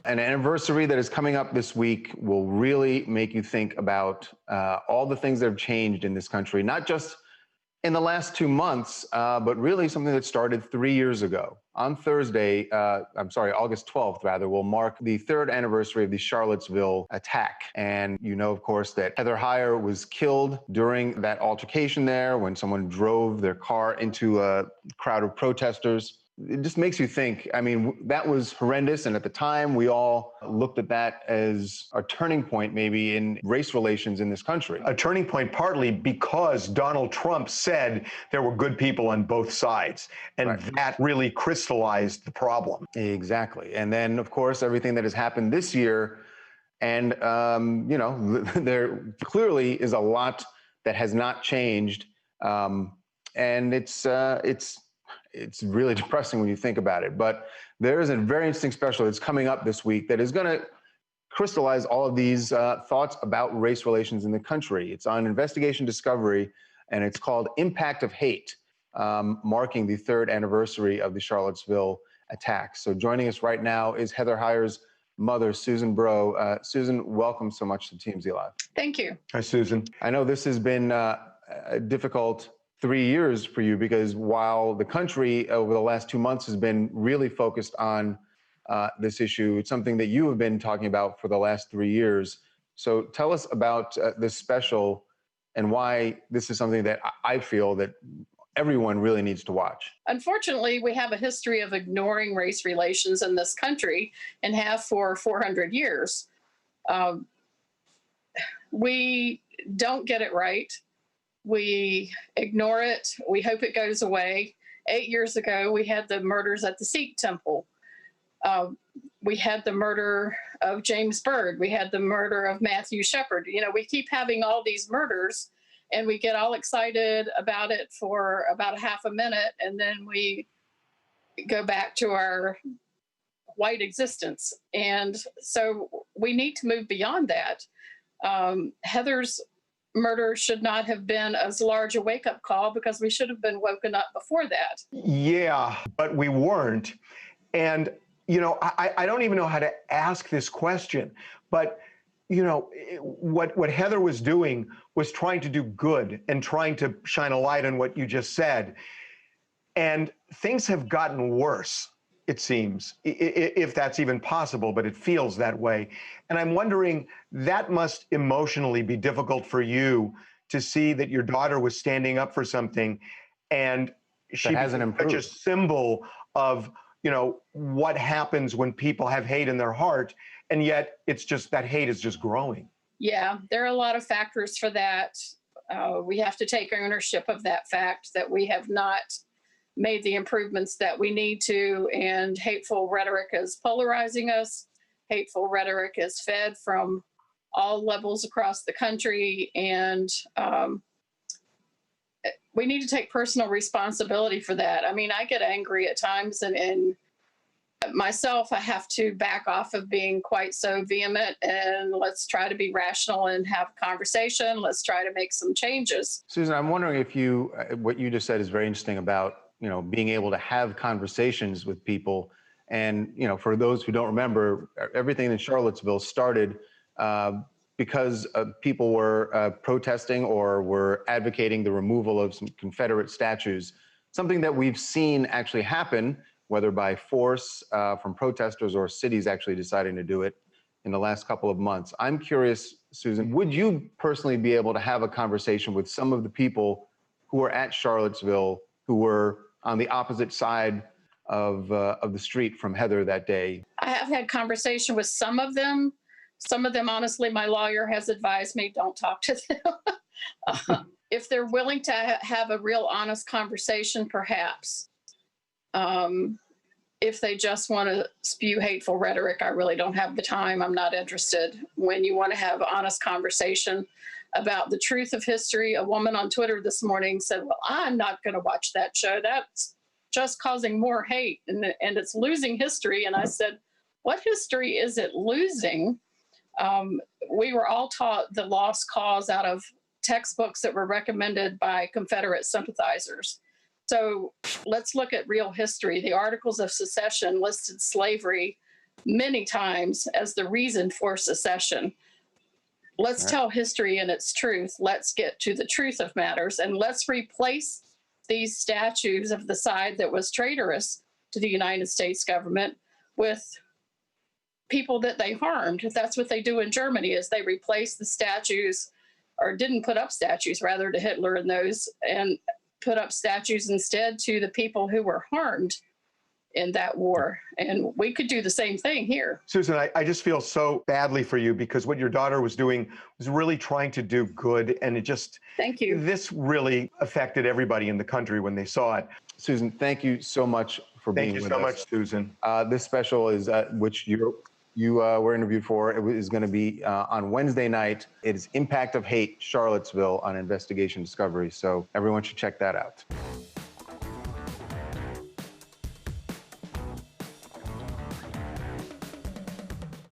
An anniversary that is coming up this week will really make you think about all the things that have changed in this country, not just in the last 2 months, but really something that started 3 years ago. On Thursday, August 12th, rather, will mark the 3rd anniversary of the Charlottesville attack. And you know, of course, that Heather Heyer was killed during that altercation there when someone drove their car into a crowd of protesters. It just makes you think. I mean, that was horrendous. And at the time, we all looked at that as a turning point, maybe, in race relations in this country. A turning point partly because Donald Trump said there were good people on both sides. And that really crystallized the problem. Exactly. And then, of course, everything that has happened this year. And, you know, there clearly is a lot that has not changed. And it's really depressing when you think about it. But there is a very interesting special that's coming up this week that is going to crystallize all of these thoughts about race relations in the country. It's on Investigation Discovery, and it's called Impact of Hate, marking the 3rd anniversary of the Charlottesville attacks. So joining us right now is Heather Heyer's mother, Susan Bro. Susan, welcome so much to TMZ Live. Thank you. Hi, Susan. I know this has been a difficult 3 years for you, because while the country over the last 2 months has been really focused on this issue, it's something that you have been talking about for the last 3 years. So tell us about this special and why this is something that I feel that everyone really needs to watch. Unfortunately, we have a history of ignoring race relations in this country and have for 400 years. We don't get it right. We ignore it. We hope it goes away. 8 years ago, we had the murders at the Sikh temple. We had the murder of James Byrd. We had the murder of Matthew Shepard. You know, we keep having all these murders, and we get all excited about it for about a half a minute, and then we go back to our white existence. And so we need to move beyond that. Heather's murder should not have been as large a wake-up call, because we should have been woken up before that. Yeah, but we weren't. And, you know, I don't even know how to ask this question, but, you know, what Heather was doing was trying to do good and trying to shine a light on what you just said. And things have gotten worse, it seems, if that's even possible, but it feels that way. And I'm wondering, that must emotionally be difficult for you to see that your daughter was standing up for something, and she hasn't improved. Such a symbol of, you know, what happens when people have hate in their heart, and yet it's just that hate is just growing. Yeah, there are a lot of factors for that. We have to take ownership of that fact that we have not made the improvements that we need to, and hateful rhetoric is polarizing us. Hateful rhetoric is fed from all levels across the country, and we need to take personal responsibility for that. I mean, I get angry at times, and myself, I have to back off of being quite so vehement, and let's try to be rational and have a conversation. Let's try to make some changes. Susan, I'm wondering if what you just said is very interesting about, you know, being able to have conversations with people. And, you know, for those who don't remember, everything in Charlottesville started because people were protesting or were advocating the removal of some Confederate statues, something that we've seen actually happen, whether by force from protesters or cities actually deciding to do it in the last couple of months. I'm curious, Susan, would you personally be able to have a conversation with some of the people who were at Charlottesville, who were on the opposite side of the street from Heather that day? I have had conversation with some of them. Some of them, honestly, my lawyer has advised me, don't talk to them. If they're willing to have a real honest conversation, perhaps. If they just want to spew hateful rhetoric, I really don't have the time. I'm not interested. When you want to have honest conversation about the truth of history, a woman on Twitter this morning said, well, I'm not going to watch that show. That's just causing more hate, and it's losing history. And I said, what history is it losing? We were all taught the lost cause out of textbooks that were recommended by Confederate sympathizers. So let's look at real history. The Articles of Secession listed slavery many times as the reason for secession. Let's tell history in its truth. Let's get to the truth of matters, and let's replace these statues of the side that was traitorous to the United States government with people that they harmed. That's what they do in Germany, is they replace the statues, or didn't put up statues rather, to Hitler and those, and put up statues instead to the people who were harmed in that war. And we could do the same thing here. Susan, I just feel so badly for you, because what your daughter was doing was really trying to do good. And it just, thank you. This really affected everybody in the country when they saw it. Susan, thank you so much for being with us. Thank you so much, Susan. This special is, which you were interviewed for, it is going to be on Wednesday night. It is Impact of Hate, Charlottesville, on Investigation Discovery. So everyone should check that out.